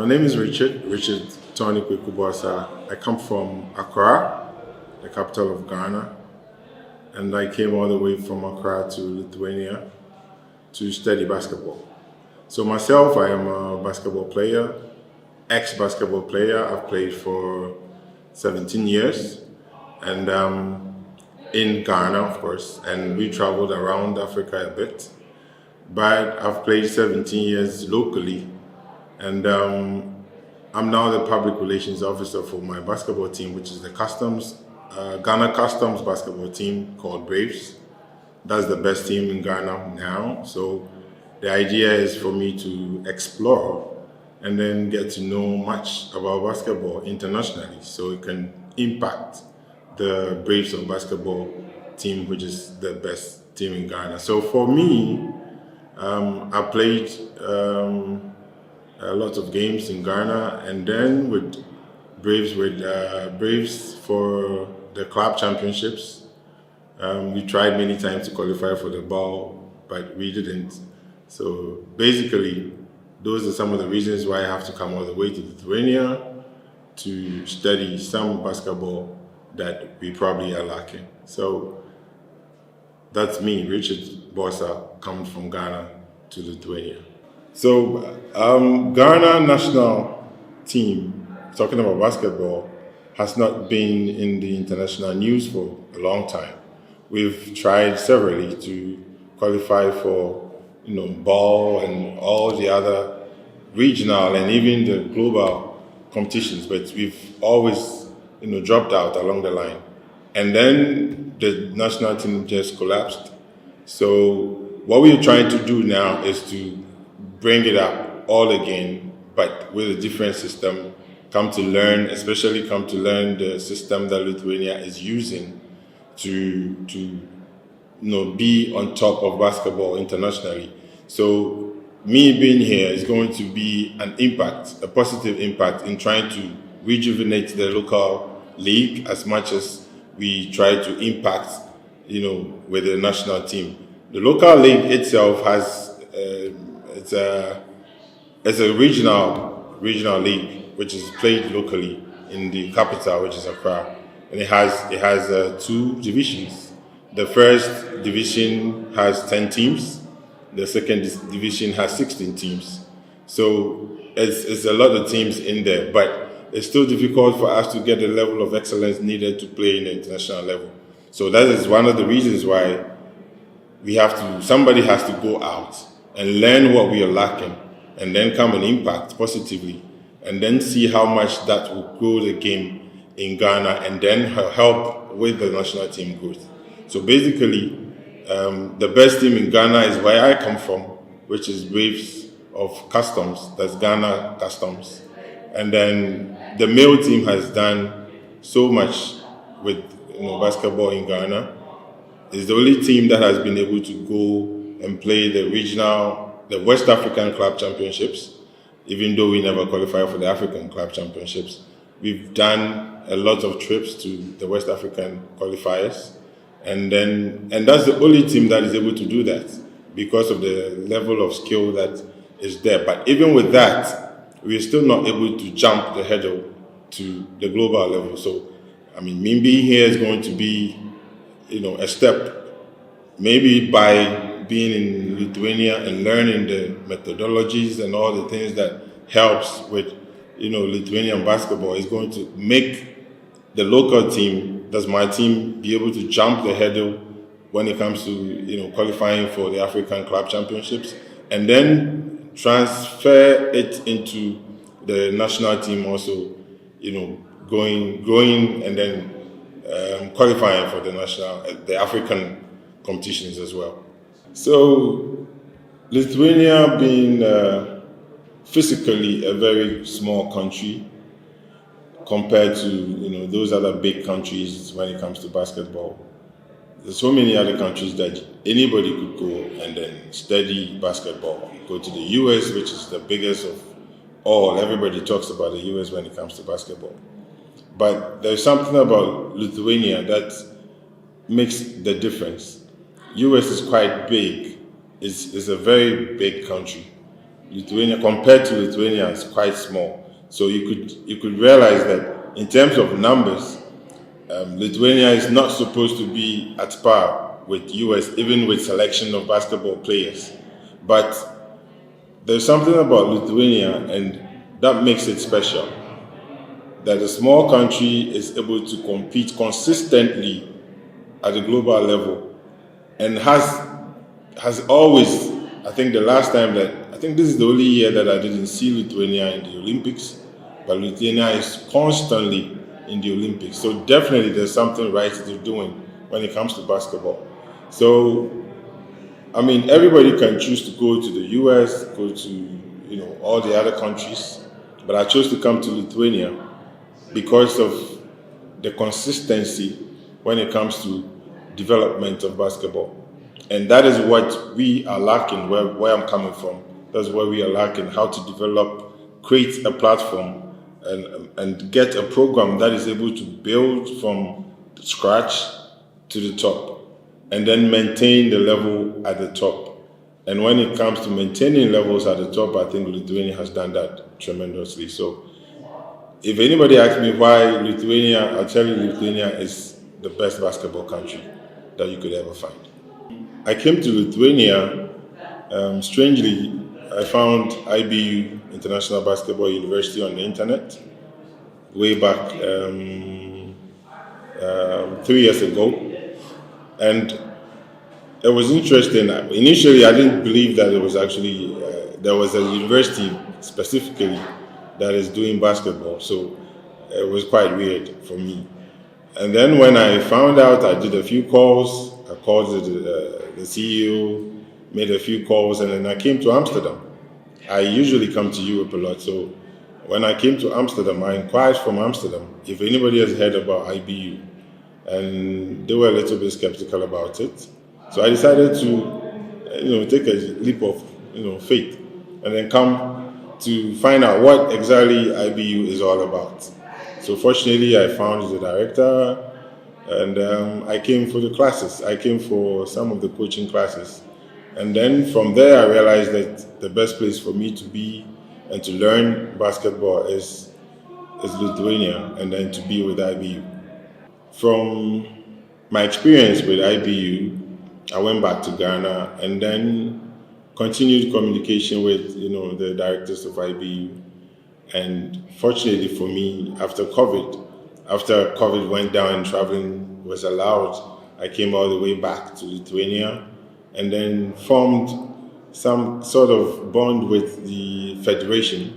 My name is Richard Tony Borsah. I come from Accra, the capital of Ghana, and I came all the way from Accra to Lithuania to study basketball. So myself, I am a basketball player, ex-basketball player. I've played for 17 years, and in Ghana, of course, and we traveled around Africa a bit. But I've played 17 years locally, and I'm now the public relations officer for my basketball team, which is the Ghana Customs basketball team called Braves. That's the best team in Ghana now. So the idea is for me to explore and then get to know much about basketball internationally, so it can impact the Braves of basketball team, which is the best team in Ghana. So for me, I played a lot of games in Ghana, and then with Braves for the club championships. We tried many times to qualify for the ball, but we didn't. So basically, those are some of the reasons why I have to come all the way to Lithuania to study some basketball that we probably are lacking. So that's me, Richard Borsah, coming from Ghana to Lithuania. So Ghana national team, talking about basketball, has not been in the international news for a long time. We've tried severally to qualify for, ball and all the other regional and even the global competitions, but we've always, dropped out along the line. And then the national team just collapsed. So what we're trying to do now is to bring it up all again, but with a different system. Come to learn the system that Lithuania is using to be on top of basketball internationally. So me being here is going to be a positive impact in trying to rejuvenate the local league as much as we try to impact, with the national team. The local league itself has it's a regional league which is played locally in the capital, which is Accra, and it has two divisions. The first division has 10 teams. The second division has 16 teams. So it's a lot of teams in there, but it's still difficult for us to get the level of excellence needed to play in the international level. So that is one of the reasons why somebody has to go out and learn what we are lacking, and then come and impact positively, and then see how much that will grow the game in Ghana, and then help with the national team growth. So basically, the best team in Ghana is where I come from, which is Braves of Customs, that's Ghana Customs. And then the male team has done so much with basketball in Ghana. It's the only team that has been able to go and play the West African Club Championships, even though we never qualified for the African Club Championships. We've done a lot of trips to the West African qualifiers, and that's the only team that is able to do that because of the level of skill that is there. But even with that, we're still not able to jump the hurdle to the global level. So, me being here is going to be, a step, maybe by being in Lithuania and learning the methodologies and all the things that helps with, Lithuanian basketball is going to make the local team, that's my team, be able to jump the hurdle when it comes to, qualifying for the African Club Championships, and then transfer it into the national team also, growing and then qualifying for the African competitions as well. So Lithuania being physically a very small country compared to those other big countries when it comes to basketball. There's so many other countries that anybody could go and then study basketball. Go to the US, which is the biggest of all. Everybody talks about the US when it comes to basketball. But there's something about Lithuania that makes the difference. US is quite big. It's a very big country. Lithuania, compared to Lithuania, is quite small. So you could realize that in terms of numbers, Lithuania is not supposed to be at par with US, even with selection of basketball players. But there's something about Lithuania, and that makes it special. That a small country is able to compete consistently at a global level, and has always, I think this is the only year that I didn't see Lithuania in the Olympics, but Lithuania is constantly in the Olympics. So definitely there's something right they're doing when it comes to basketball. So, I mean, everybody can choose to go to the US, go to, all the other countries, but I chose to come to Lithuania because of the consistency when it comes to development of basketball. And that is what we are lacking, where I'm coming from. That's where we are lacking, how to develop, create a platform and get a program that is able to build from scratch to the top and then maintain the level at the top. And when it comes to maintaining levels at the top, I think Lithuania has done that tremendously. So if anybody asks me why Lithuania, I'll tell you Lithuania is the best basketball country that you could ever find. I came to Lithuania, strangely, I found IBU, International Basketball University, on the internet way back 3 years ago. And it was interesting. Initially, I didn't believe that it was actually, there was a university specifically that is doing basketball. So it was quite weird for me. And then when I found out, I did a few calls. I called the CEO, made a few calls, and then I came to Amsterdam. I usually come to Europe a lot, so when I came to Amsterdam, I inquired from Amsterdam if anybody has heard about IBU, and they were a little bit skeptical about it. So I decided to, take a leap of, faith, and then come to find out what exactly IBU is all about. So fortunately, I found the director, and I came for the classes. I came for some of the coaching classes. And then from there, I realized that the best place for me to be and to learn basketball is Lithuania, and then to be with IBU. From my experience with IBU, I went back to Ghana and then continued communication with, the directors of IBU. And fortunately for me, after COVID went down and traveling was allowed, I came all the way back to Lithuania and then formed some sort of bond with the federation,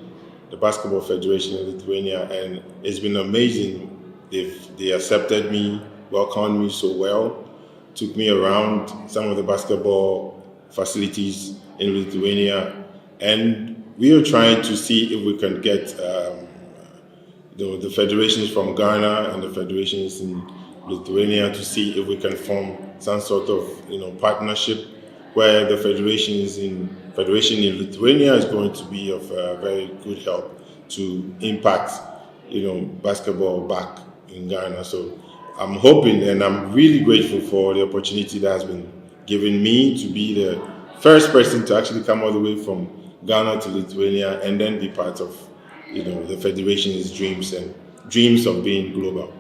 the basketball federation in Lithuania, and it's been amazing. They accepted me, welcomed me so well, took me around some of the basketball facilities in Lithuania, and we are trying to see if we can get the federations from Ghana and the federations in Lithuania to see if we can form some sort of partnership where the federation in Lithuania is going to be of very good help to impact basketball back in Ghana. So I'm hoping, and I'm really grateful for the opportunity that has been given me to be the first person to actually come all the way from Ghana to Lithuania and then be part of the federation's dreams of being global.